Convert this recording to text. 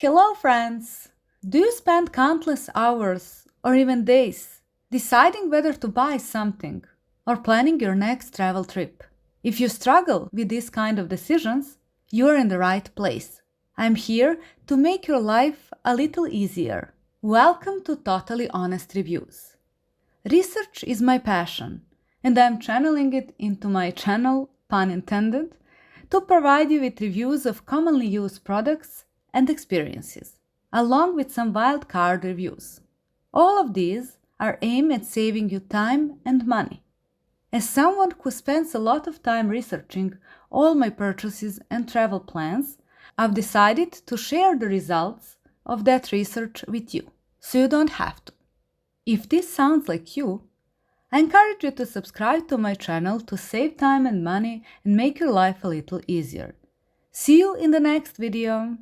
Hello, friends! Do you spend countless hours or even days deciding whether to buy something or planning your next travel trip? If you struggle with these kind of decisions, you are in the right place. I'm here to make your life a little easier. Welcome to Totally Honest Reviews. Research is my passion, and I'm channeling it into my channel, pun intended, to provide you with reviews of commonly used products and experiences, along with some wild card reviews. All of these are aimed at saving you time and money. As someone who spends a lot of time researching all my purchases and travel plans, I've decided to share the results of that research with you, so you don't have to. If this sounds like you, I encourage you to subscribe to my channel to save time and money and make your life a little easier. See you in the next video.